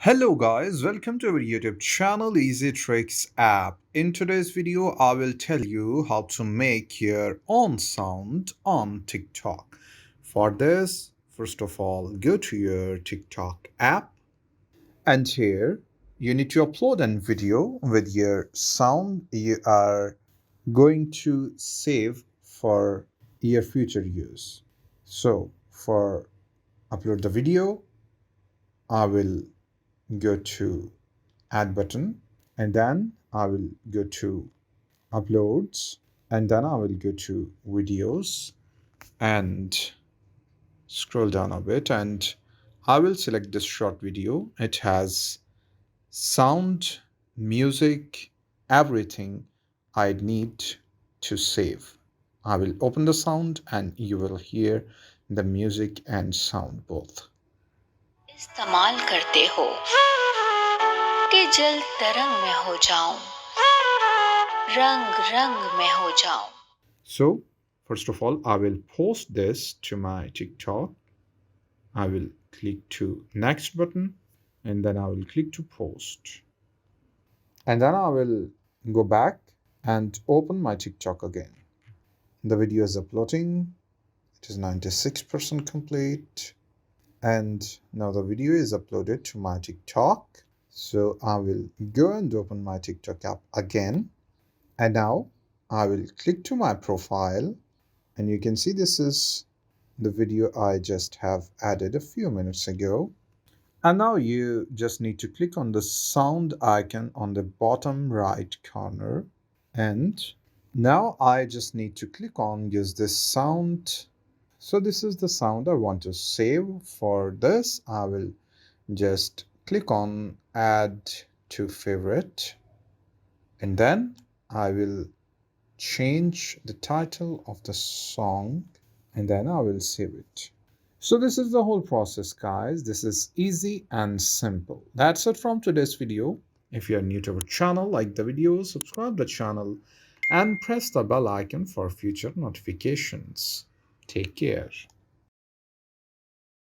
Hello guys, welcome to our YouTube channel Easy Tricks app. In today's video, I will tell you how to make your own sound on TikTok. For this, first of all, go to your TikTok app and here you need to upload a video with your sound you are going to save for your future use. So for upload the video, I will go to add button and then I will go to uploads and then I will go to videos and scroll down a bit and I will select this short video. It has sound, music, everything I need to save. I will open the sound and you will hear the music and sound both. इस्तेमाल करते हो कि जल तरंग में हो जाऊं रंग रंग में हो जाऊं So, first of all, I will post this to my TikTok. I will click to next button and then I will click to post. And then I will go back and open my TikTok again. The video is uploading. It is 96% complete. And now the video is uploaded to my TikTok. So I will go and open my TikTok app again. And now I will click to my profile and you can see this is the video I just have added a few minutes ago. And now you just need to click on the sound icon on the bottom right corner. And now I just need to click on use this sound. So this is the sound I want to save. For this, I will just click on add to favorite. And then I will change the title of the song and then I will save it. So this is the whole process, guys. This is easy and simple. That's it from today's video. If you are new to our channel, like the video, subscribe the channel and press the bell icon for future notifications. Take care.